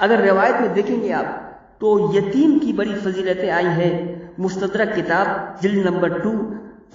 اگر روایت میں دیکھیں گے آپ تو یتیم کی بڑی فضیلتیں آئی ہیں۔ مستدرک کتاب جلد نمبر 2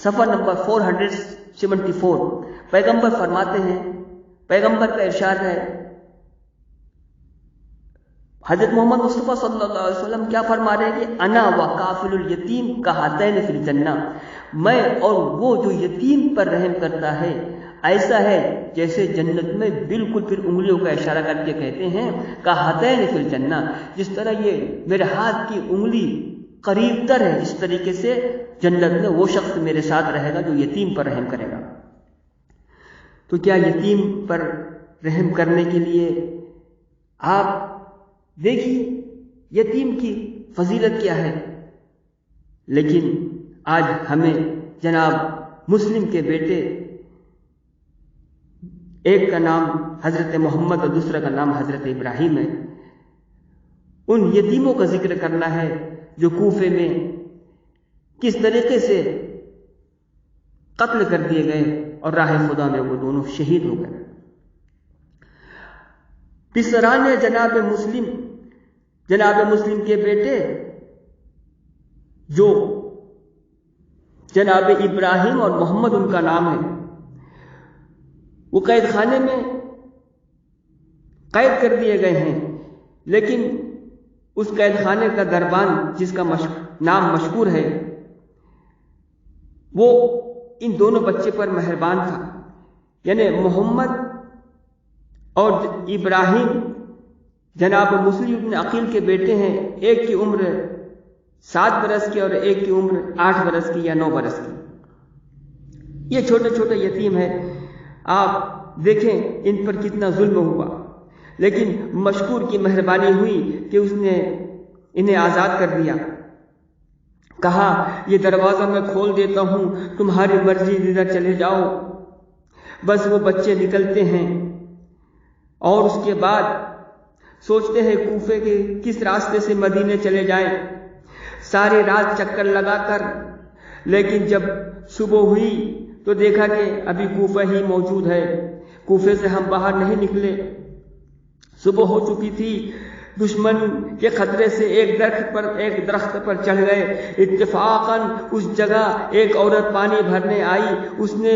صفحہ نمبر 474 پیغمبر فرماتے ہیں، پیغمبر کا ارشاد ہے، حضرت محمد مصطفیٰ صلی اللہ علیہ وسلم کیا فرما رہے ہیں کہ انا وکافل الیتیم کہاتین فی الجنہ، میں اور وہ جو یتیم پر رحم کرتا ہے ایسا ہے جیسے جنت میں، بالکل پھر انگلیوں کا اشارہ کر کے کہتے ہیں کہاتین فی الجنہ، جس طرح یہ میرے ہاتھ کی انگلی قریب تر ہے، اس طریقے سے جنت میں وہ شخص میرے ساتھ رہے گا جو یتیم پر رحم کرے گا۔ تو کیا یتیم پر رحم کرنے کے لیے آپ دیکھیے یتیم کی فضیلت کیا ہے، لیکن آج ہمیں جناب مسلم کے بیٹے، ایک کا نام حضرت محمد اور دوسرا کا نام حضرت ابراہیم ہے، ان یتیموں کا ذکر کرنا ہے جو کوفے میں کس طریقے سے قتل کر دیے گئے اور راہ خدا میں وہ دونوں شہید ہو گئے۔ پسران جناب مسلم کے بیٹے جو جناب ابراہیم اور محمد ان کا نام ہے، وہ قید خانے میں قید کر دیے گئے ہیں، لیکن اس قید خانے کا دربان جس کا نام مشہور ہے وہ ان دونوں بچے پر مہربان تھا، یعنی محمد اور ابراہیم جناب مسلم ابن عقیل کے بیٹے ہیں، ایک کی عمر 7 برس کی اور ایک کی عمر 8 برس کی یا 9 برس کی۔ یہ چھوٹے چھوٹے یتیم ہیں، آپ دیکھیں ان پر کتنا ظلم ہوا، لیکن مشکور کی مہربانی ہوئی کہ اس نے انہیں آزاد کر دیا، کہا یہ دروازہ میں کھول دیتا ہوں، تمہاری مرضی ادھر چلے جاؤ۔ بس وہ بچے نکلتے ہیں اور اس کے بعد سوچتے ہیں کوفے کے کس راستے سے مدینے چلے جائیں، ساری رات چکر لگا کر، لیکن جب صبح ہوئی تو دیکھا کہ ابھی کوفہ ہی موجود ہے، کوفے سے ہم باہر نہیں نکلے، صبح ہو چکی تھی، دشمن کے خطرے سے ایک درخت پر چڑھ گئے۔ اتفاقاً اس جگہ ایک عورت پانی بھرنے آئی، اس نے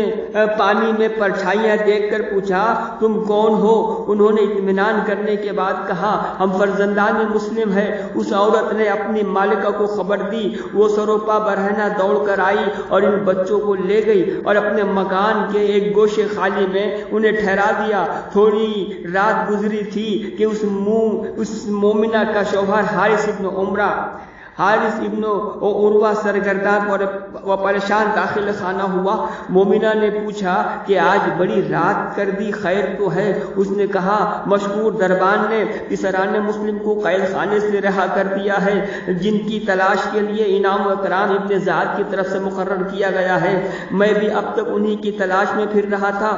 پانی میں پرچھائیاں دیکھ کر پوچھا تم کون ہو؟ انہوں نے اطمینان کرنے کے بعد کہا ہم فرزندان مسلم ہیں۔ اس عورت نے اپنی مالکہ کو خبر دی، وہ سروپا برہنہ دوڑ کر آئی اور ان بچوں کو لے گئی اور اپنے مکان کے ایک گوشے خالی میں انہیں ٹھہرا دیا۔ تھوڑی رات گزری تھی کہ اس مومنہ کا شوہر حارث ابن عروہ سرگردان اور پریشان داخل خانہ ہوا۔ مومنہ نے پوچھا کہ آج بڑی رات کر دی، خیر تو ہے؟ اس نے کہا مشکور دربان نے پسران مسلم کو قید خانے سے رہا کر دیا ہے، جن کی تلاش کے لیے انعام و اکرام ابن زیاد کی طرف سے مقرر کیا گیا ہے، میں بھی اب تک انہی کی تلاش میں پھر رہا تھا۔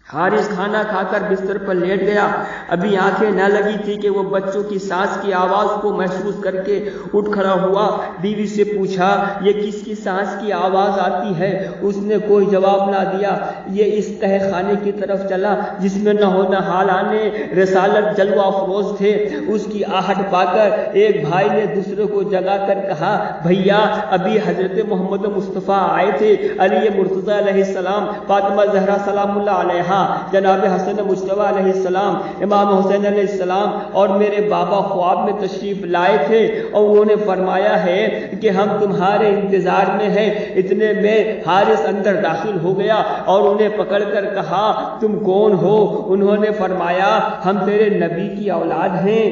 حارث کھانا کھا کر بستر پر لیٹ گیا، ابھی آنکھیں نہ لگی تھی کہ وہ بچوں کی سانس کی آواز کو محسوس کر کے اٹھ کھڑا ہوا۔ بیوی سے پوچھا یہ کس کی سانس کی آواز آتی ہے؟ اس نے کوئی جواب نہ دیا۔ یہ اس تہہ خانے کی طرف چلا جس میں نہ ہونا حالانے رسالت جلوہ افروز تھے۔ اس کی آہٹ پا کر ایک بھائی نے دوسرے کو جگا کر کہا بھیا ابھی حضرت محمد مصطفیٰ آئے تھے، علی مرتضیٰ علیہ السلام، فاطمہ زہرا سلام اللہ علیہ، جناب حسن مجتبیٰ علیہ السلام، امام حسین علیہ السلام اور میرے بابا خواب میں تشریف لائے تھے اور انہوں نے فرمایا ہے کہ ہم تمہارے انتظار میں ہیں۔ اتنے میں حارث اندر داخل ہو گیا اور انہیں پکڑ کر کہا تم کون ہو؟ انہوں نے فرمایا ہم تیرے نبی کی اولاد ہیں،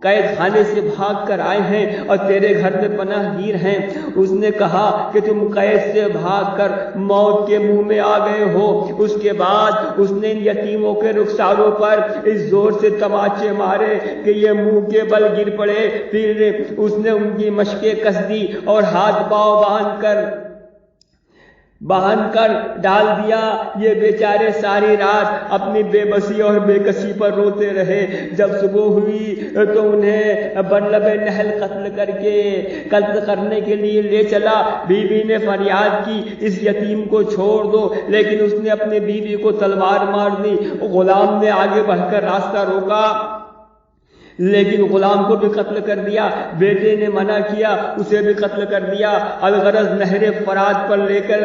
قید خانے سے بھاگ کر آئے ہیں اور تیرے گھر میں پناہ گیر ہیں۔ اس نے کہا کہ تم قید سے بھاگ کر موت کے منہ میں آ گئے ہو۔ اس کے بعد اس نے ان یتیموں کے رخساروں پر اس زور سے تماچے مارے کہ یہ منہ کے بل گر پڑے، پھر اس نے ان کی مشقیں کس دی اور ہاتھ پاؤں باندھ کر ڈال دیا۔ یہ بیچارے ساری رات اپنی بے بسی اور بے کسی پر روتے رہے۔ جب صبح ہوئی تو انہیں برلب نہل قتل کرنے کے لیے لے چلا۔ بیوی نے فریاد کی اس یتیم کو چھوڑ دو، لیکن اس نے اپنی بیوی کو تلوار مار دی۔ غلام نے آگے بڑھ کر راستہ روکا، لیکن غلام کو بھی قتل کر دیا، بیٹے نے منع کیا اسے بھی قتل کر دیا۔ الغرض نہر فرات پر لے کر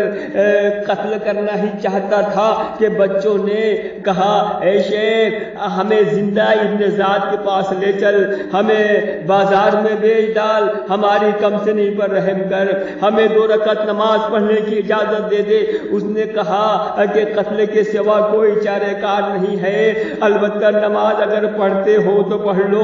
قتل کرنا ہی چاہتا تھا کہ بچوں نے کہا اے شیخ ہمیں زندہ ابن زاد کے پاس لے چل، ہمیں بازار میں بیچ ڈال، ہماری کم سنی پر رحم کر، ہمیں 2 رکعت نماز پڑھنے کی اجازت دے دے۔ اس نے کہا کہ قتل کے سوا کوئی چارہ کار نہیں ہے، البتہ نماز اگر پڑھتے ہو تو پڑھ لو۔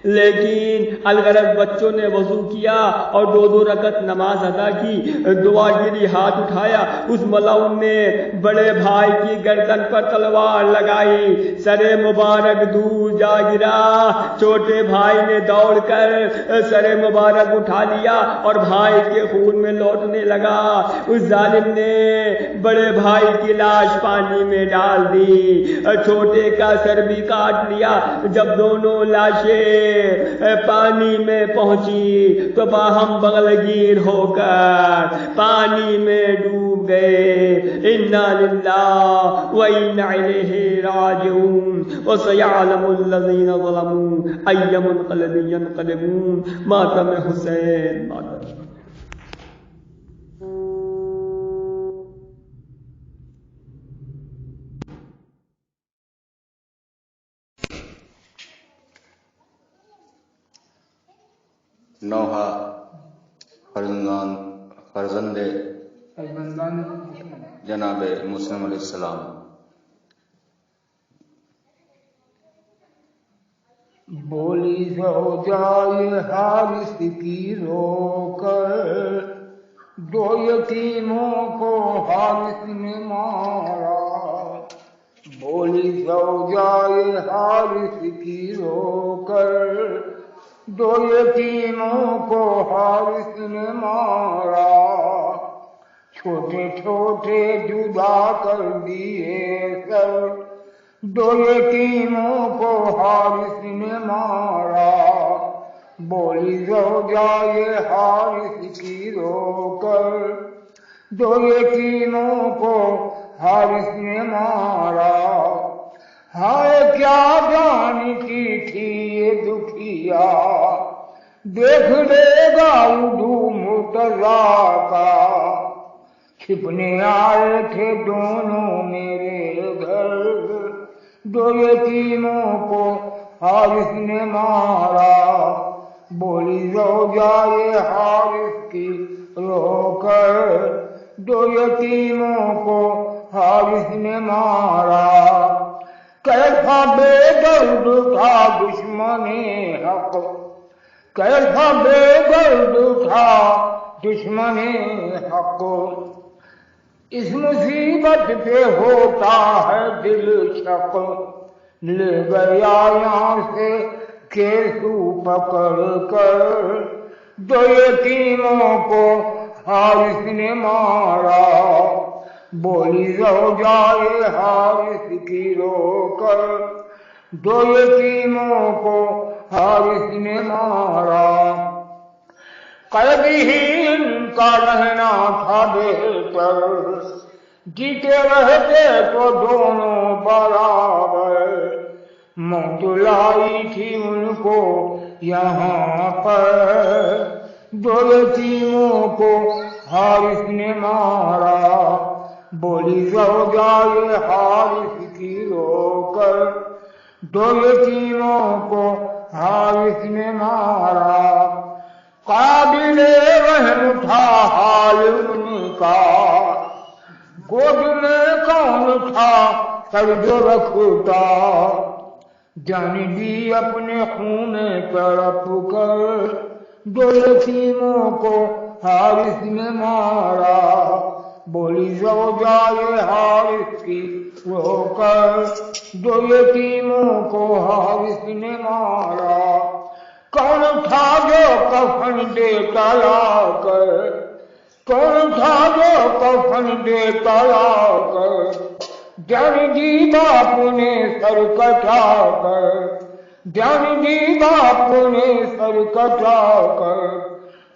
لیکن الغرض بچوں نے وضو کیا اور 2 رکعت نماز ادا کی، دعا گیری ہاتھ اٹھایا، اس ملعون نے بڑے بھائی کی گردن پر تلوار لگائی، سر مبارک دور جا گرا۔ چھوٹے بھائی نے دوڑ کر سر مبارک اٹھا لیا اور بھائی کے خون میں لوٹنے لگا۔ اس ظالم نے بڑے بھائی کی لاش پانی میں ڈال دی، چھوٹے کا سر بھی کاٹ لیا۔ جب دونوں لاشیں پانی میں پہنچی تو باہم بغلگیر ہو کر پانی میں ڈوب گئے۔ انا للہ و انا الیہ راجعون وسیعلم الذین ظلموا ای منقلب ینقلبون۔ ماتم حسین، ماتم۔ نوحہ فرزند جناب مسلم علیہ السلام۔ بولی زوجائے حارث کی رو کر، 2 یتیموں کو حارث نے مارا۔ بولی زوجائے حارث کی رو کر، 2 یتیموں کو حارث نے مارا۔ چھوٹے چھوٹے جدا کر دیے سر، 2 یتیموں کو حارث نے مارا۔ بولی زوجائے حارث کی رو کر، 2 یتیموں کو حارث نے مارا۔ ہائے کیا جانتی تھی یہ دکھیا، دیکھ لے گا اردو مرتضیٰ کا۔ چھپنے آئے تھے دونوں میرے گھر، 2 یتیموں کو حارث نے مارا۔ بولی زوجائے حارث کی رو کر، 2 یتیموں کو حارث نے مارا۔ کیسا بے درد تھا دشمن حق، کیسا بے درد تھا دشمن حق۔ اس مصیبت پہ ہوتا ہے دل شک، لے گیا یہاں سے کیسو پکڑ کر، 2 یتیموں کو حارث نے مارا۔ بولی زوجائے حارث کی رو کر، 2 یتیموں کو حارث نے مارا۔ قیدی ہی ان کا رہنا تھا بہتر، جیتے رہتے تو دونوں برابر۔ موت لائی تھی ان کو یہاں پر، 2 یتیموں کو حارث نے مارا۔ بولی زوجائے حارث کی رو کر، 2 یتیموں کو حارث نے مارا۔ قابل رحم تھا حال ان کا، گود میں کون تھا سر جو رکھتا۔ جان دی اپنے خون تڑپ کر، 2 یتیموں کو حارث نے مارا۔ بولی زوجائے حارث کی رو کر، 2 یتیموں کو حارث نے مارا۔ کون تھا جو کفن دیتا لا کر، کون تھا جو کفن دیتا لا کر۔ جان دی باپ نے سر کٹا کر، جان دی باپ نے سر کٹا کر۔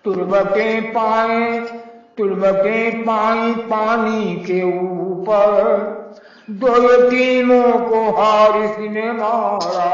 تربتیں پائیں پانی کے اوپر، 2 یتیموں کو حارث نے مارا۔